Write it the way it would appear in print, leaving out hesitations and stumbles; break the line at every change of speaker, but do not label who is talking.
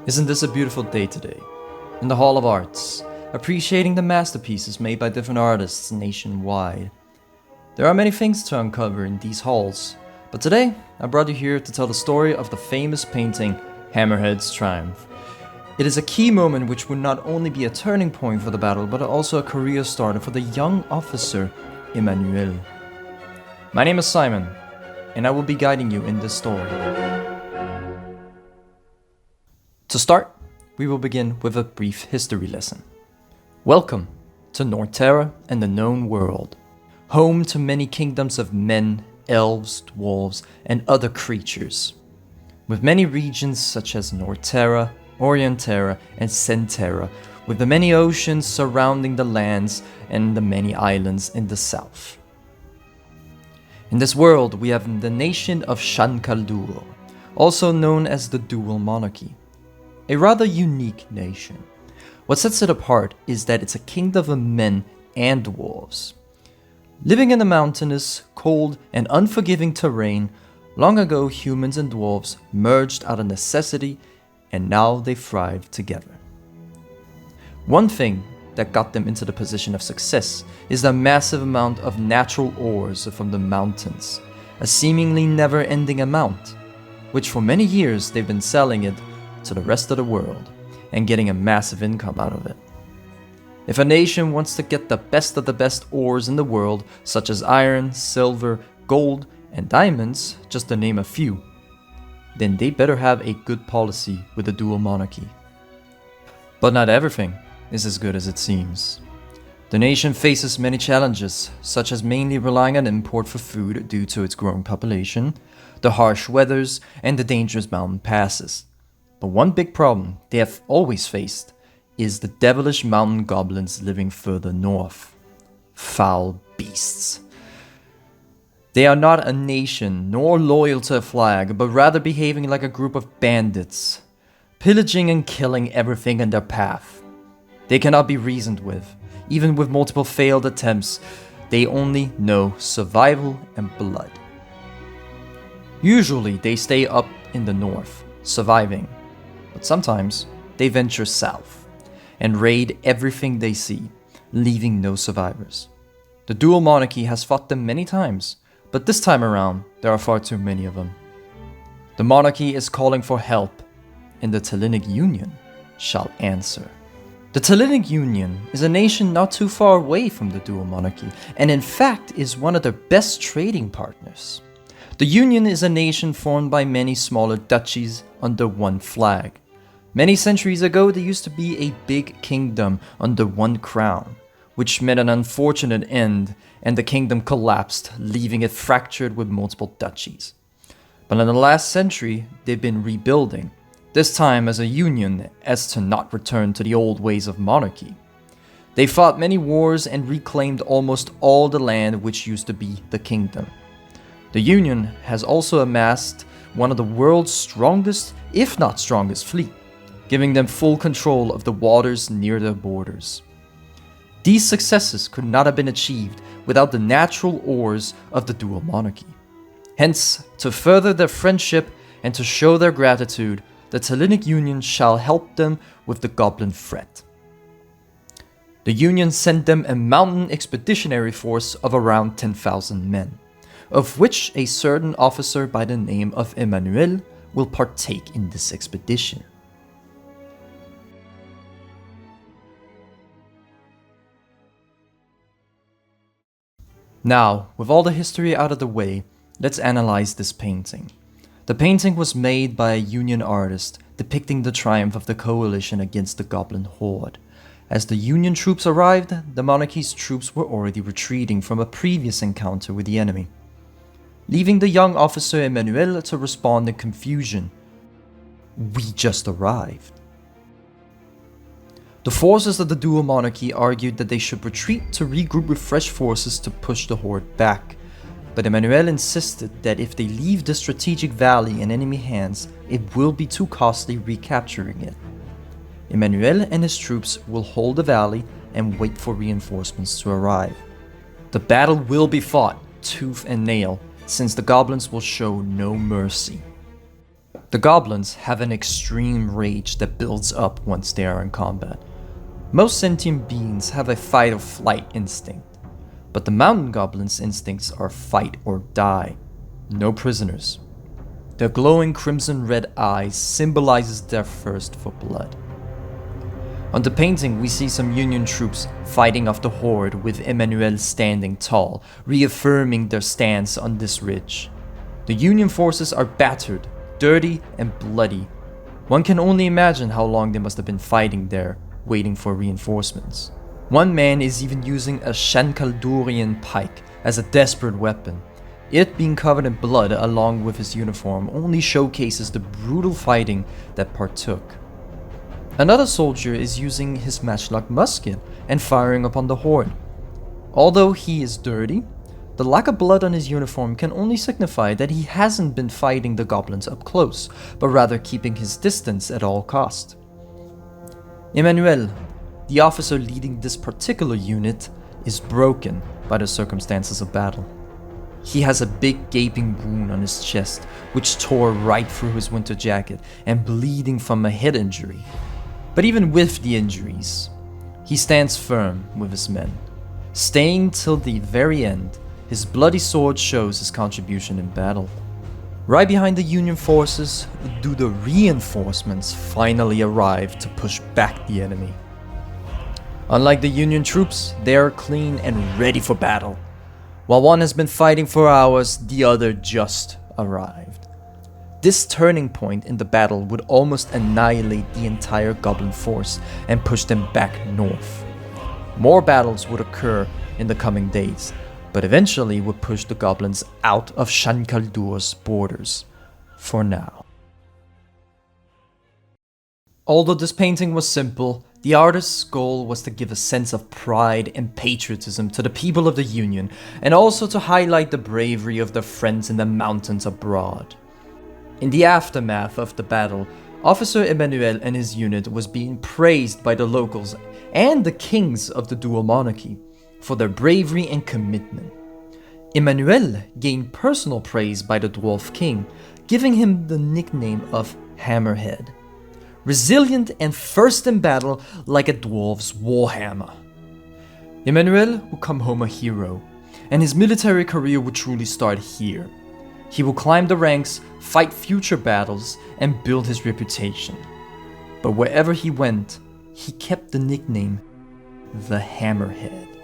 Isn't this a beautiful day today? In the Hall of Arts, appreciating the masterpieces made by different artists nationwide. There are many things to uncover in these halls, but today I brought you here to tell the story of the famous painting Hammerhead's Triumph. It is a key moment which would not only be a turning point for the battle, but also a career starter for the young officer Emmanuel. My name is Simon, and I will be guiding you in this story. To start, we will begin with a brief history lesson. Welcome to Norterra and the known world, home to many kingdoms of men, elves, dwarves, and other creatures, with many regions such as Norterra, Orienterra, and Centerra, with the many oceans surrounding the lands and the many islands in the south. In this world, we have the nation of Shankaldur, also known as the Dual Monarchy. A rather unique nation. What sets it apart is that it's a kingdom of men and dwarves. Living in the mountainous, cold, and unforgiving terrain, long ago humans and dwarves merged out of necessity, and now they thrive together. One thing that got them into the position of success is the massive amount of natural ores from the mountains, a seemingly never-ending amount, which for many years they've been selling it to the rest of the world and getting a massive income out of it. If a nation wants to get the best of the best ores in the world, such as iron, silver, gold, and diamonds, just to name a few, then they better have a good policy with the dual monarchy. But not everything is as good as it seems. The nation faces many challenges, such as mainly relying on import for food due to its growing population, the harsh weathers, and the dangerous mountain passes. But one big problem they have always faced is the devilish mountain goblins living further north. Foul beasts. They are not a nation nor loyal to a flag, but rather behaving like a group of bandits, pillaging and killing everything in their path. They cannot be reasoned with. Even with multiple failed attempts, they only know survival and blood. Usually they stay up in the north, surviving. But sometimes they venture south and raid everything they see, leaving no survivors. The dual monarchy has fought them many times, but this time around there are far too many of them. The monarchy is calling for help, and the Hellenic Union shall answer. The Hellenic Union is a nation not too far away from the dual monarchy, and in fact is one of their best trading partners. The Union is a nation formed by many smaller duchies under one flag. Many centuries ago, there used to be a big kingdom under one crown, which met an unfortunate end, and the kingdom collapsed, leaving it fractured with multiple duchies. But in the last century, they've been rebuilding, this time as a union as to not return to the old ways of monarchy. They fought many wars and reclaimed almost all the land which used to be the kingdom. The Union has also amassed one of the world's strongest, if not strongest, fleet, giving them full control of the waters near their borders. These successes could not have been achieved without the natural ores of the dual monarchy. Hence, to further their friendship and to show their gratitude, the Hellenic Union shall help them with the goblin threat. The Union sent them a mountain expeditionary force of around 10,000 men, of which a certain officer by the name of Emmanuel will partake in this expedition. Now, with all the history out of the way, let's analyze this painting. The painting was made by a Union artist depicting the triumph of the coalition against the goblin horde. As the Union troops arrived, the monarchy's troops were already retreating from a previous encounter with the enemy, leaving the young officer Emmanuel to respond in confusion. We just arrived. The forces of the dual monarchy argued that they should retreat to regroup with fresh forces to push the horde back. But Emmanuel insisted that if they leave the strategic valley in enemy hands, it will be too costly recapturing it. Emmanuel and his troops will hold the valley and wait for reinforcements to arrive. The battle will be fought tooth and nail, since the goblins will show no mercy. The goblins have an extreme rage that builds up once they are in combat. Most sentient beings have a fight or flight instinct, but the mountain goblins' instincts are fight or die, no prisoners. Their glowing crimson red eyes symbolizes their thirst for blood. On the painting, we see some Union troops fighting off the horde with Emmanuel standing tall, reaffirming their stance on this ridge. The Union forces are battered, dirty, and bloody. One can only imagine how long they must have been fighting there, waiting for reinforcements. One man is even using a Shankaldurian pike as a desperate weapon. It being covered in blood along with his uniform only showcases the brutal fighting that partook. Another soldier is using his matchlock musket and firing upon the horde. Although he is dirty, the lack of blood on his uniform can only signify that he hasn't been fighting the goblins up close, but rather keeping his distance at all cost. Emmanuel, the officer leading this particular unit, is broken by the circumstances of battle. He has a big gaping wound on his chest, which tore right through his winter jacket and bleeding from a head injury. But even with the injuries, he stands firm with his men. Staying till the very end, his bloody sword shows his contribution in battle. Right behind the Union forces do the reinforcements finally arrive to push back the enemy. Unlike the Union troops, they are clean and ready for battle. While one has been fighting for hours, the other just arrived. This turning point in the battle would almost annihilate the entire goblin force and push them back north. More battles would occur in the coming days, but eventually would push the goblins out of Shankaldur's borders, for now. Although this painting was simple, the artist's goal was to give a sense of pride and patriotism to the people of the Union, and also to highlight the bravery of their friends in the mountains abroad. In the aftermath of the battle, Officer Emmanuel and his unit was being praised by the locals and the kings of the dual monarchy for their bravery and commitment. Emmanuel gained personal praise by the dwarf king, giving him the nickname of Hammerhead. Resilient and first in battle like a dwarf's warhammer. Emmanuel would come home a hero, and his military career would truly start here. He will climb the ranks, fight future battles, and build his reputation. But wherever he went, he kept the nickname the Hammerhead.